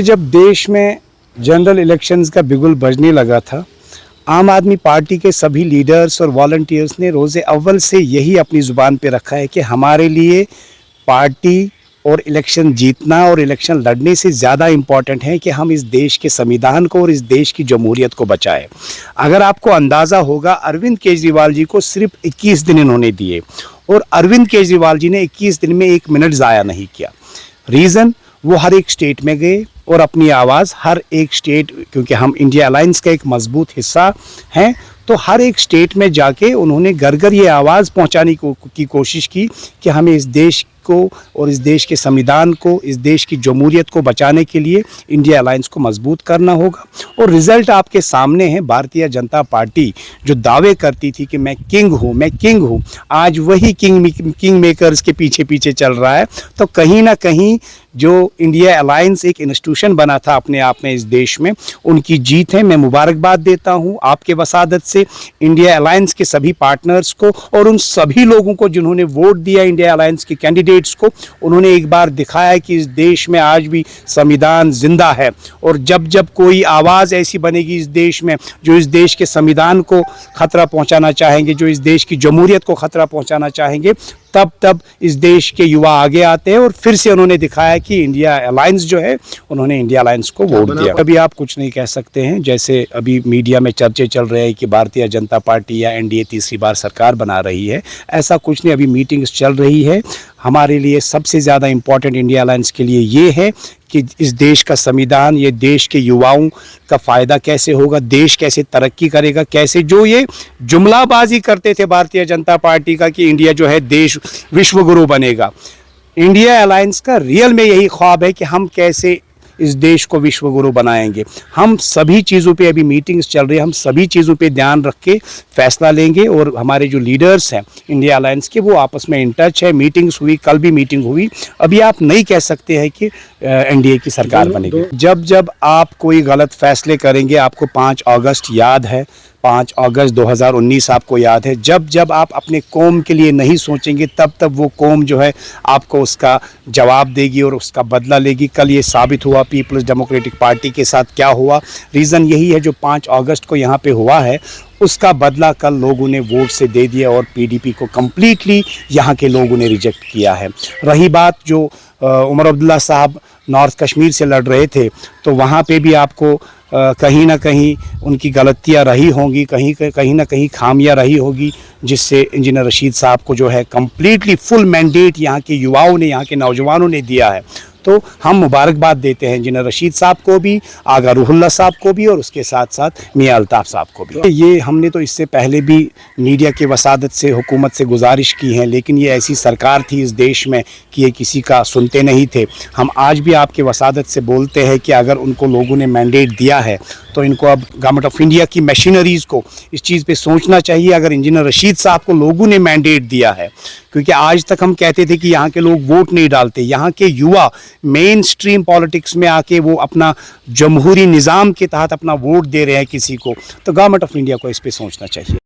जब देश में जनरल इलेक्शंस का बिगुल बजने लगा था, आम आदमी पार्टी के सभी लीडर्स और वॉलंटियर्स ने रोज़े अव्वल से यही अपनी ज़ुबान पे रखा है कि हमारे लिए पार्टी और इलेक्शन जीतना और इलेक्शन लड़ने से ज़्यादा इम्पॉर्टेंट है कि हम इस देश के संविधान को और इस देश की जमहूरियत को बचाएं। अगर आपको अंदाज़ा होगा, अरविंद केजरीवाल जी को सिर्फ 21 दिन इन्होंने दिए और अरविंद केजरीवाल जी ने 21 दिन में 1 मिनट ज़ाया नहीं किया। रीज़न, वो हर एक स्टेट में गए और अपनी आवाज़ हर एक स्टेट, क्योंकि हम इंडिया अलायंस का एक मजबूत हिस्सा हैं, तो हर एक स्टेट में जाके उन्होंने घर घर ये आवाज़ पहुंचाने की कोशिश की कि हमें इस देश को और इस देश के संविधान को, इस देश की जमहूरियत को बचाने के लिए इंडिया अलायंस को मजबूत करना होगा। और रिज़ल्ट आपके सामने है। भारतीय जनता पार्टी जो दावे करती थी कि मैं किंग हूँ, आज वही किंग मेकर्स के पीछे पीछे चल रहा है। तो कहीं ना कहीं जो इंडिया अलायंस एक इंस्टीट्यूशन बना था अपने आप में इस देश में, उनकी जीत है। मैं मुबारकबाद देता हूँ आपके वसादत से इंडिया अलायंस के सभी पार्टनर्स को और उन सभी लोगों को जिन्होंने वोट दिया इंडिया अलायंस के कैंडिडेट्स को। उन्होंने एक बार दिखाया कि इस देश में आज भी संविधान जिंदा है, और जब जब कोई आवाज़ ऐसी बनेगी इस देश में जो इस देश के संविधान को खतरा पहुंचाना चाहेंगे, जो इस देश की जमहूरियत को खतरा पहुंचाना चाहेंगे, तब इस देश के युवा आगे आते हैं। और फिर से उन्होंने दिखाया कि इंडिया अलायंस जो है, उन्होंने इंडिया अलायंस को वोट दिया। अभी आप कुछ नहीं कह सकते हैं। जैसे अभी मीडिया में चर्चे चल रहे हैं कि भारतीय जनता पार्टी या एनडीए तीसरी बार सरकार बना रही है, ऐसा कुछ नहीं। अभी मीटिंग्स चल रही है। हमारे लिए सबसे ज़्यादा इम्पॉर्टेंट इंडिया अलायंस के लिए ये है कि इस देश का संविधान, ये देश के युवाओं का फ़ायदा कैसे होगा, देश कैसे तरक्की करेगा, कैसे जो ये जुमलाबाजी करते थे भारतीय जनता पार्टी का कि इंडिया जो है देश विश्व गुरु बनेगा, इंडिया अलायंस का रियल में यही ख्वाब है कि हम कैसे इस देश को विश्व गुरु बनाएंगे। हम सभी चीज़ों पे अभी मीटिंग्स चल रही है, हम सभी चीज़ों पे ध्यान रख के फैसला लेंगे। और हमारे जो लीडर्स हैं इंडिया अलायंस के, वो आपस में इन टच है। मीटिंग्स हुई, कल भी मीटिंग हुई। अभी आप नहीं कह सकते हैं कि एनडीए की सरकार बनेगी। जब जब आप कोई गलत फैसले करेंगे, आपको 5 अगस्त याद है, 5 अगस्त 2019 आपको याद है, जब जब आप अपने कौम के लिए नहीं सोचेंगे, तब वो कौम जो है आपको उसका जवाब देगी और उसका बदला लेगी। कल ये साबित हुआ पीपल्स डेमोक्रेटिक पार्टी के साथ क्या हुआ। रीज़न यही है, जो 5 अगस्त को यहाँ पे हुआ है, उसका बदला कल लोगों ने वोट से दे दिया और पीडीपी को कम्प्लीटली यहाँ के लोगों ने रिजेक्ट किया है। रही बात जो उमर अब्दुल्ला साहब नॉर्थ कश्मीर से लड़ रहे थे, तो वहाँ पे भी आपको कहीं ना कहीं उनकी गलतियाँ रही होंगी, कहीं ना कहीं खामियाँ रही होगी, जिससे इंजीनियर रशीद साहब को जो है कम्प्लीटली फुल मैंडेट यहाँ के युवाओं ने, यहाँ के नौजवानों ने दिया है। तो हम मुबारकबाद देते हैं इंजीनियर रशीद साहब को भी, आगा रूहुल्लाह साहब को भी, और उसके साथ साथ मियां अल्ताफ़ साहब को भी। ये हमने तो इससे पहले भी मीडिया के वसादत से हुकूमत से गुजारिश की है, लेकिन ये ऐसी सरकार थी इस देश में कि ये किसी का सुनते नहीं थे। हम आज भी आपके वसादत से बोलते हैं कि अगर उनको लोगों ने मैंडेट दिया है, तो इनको अब गवर्नमेंट ऑफ इंडिया की मशीनरीज़ को इस चीज़ पे सोचना चाहिए। अगर इंजीनियर रशीद साहब को लोगों ने मैंडेट दिया है, क्योंकि आज तक हम कहते थे कि यहाँ के लोग वोट नहीं डालते, यहाँ के युवा मेन स्ट्रीम पॉलिटिक्स में आके वो अपना जमहूरी निज़ाम के तहत अपना वोट दे रहे हैं किसी को, तो गवर्नमेंट ऑफ इंडिया को इस पे सोचना चाहिए।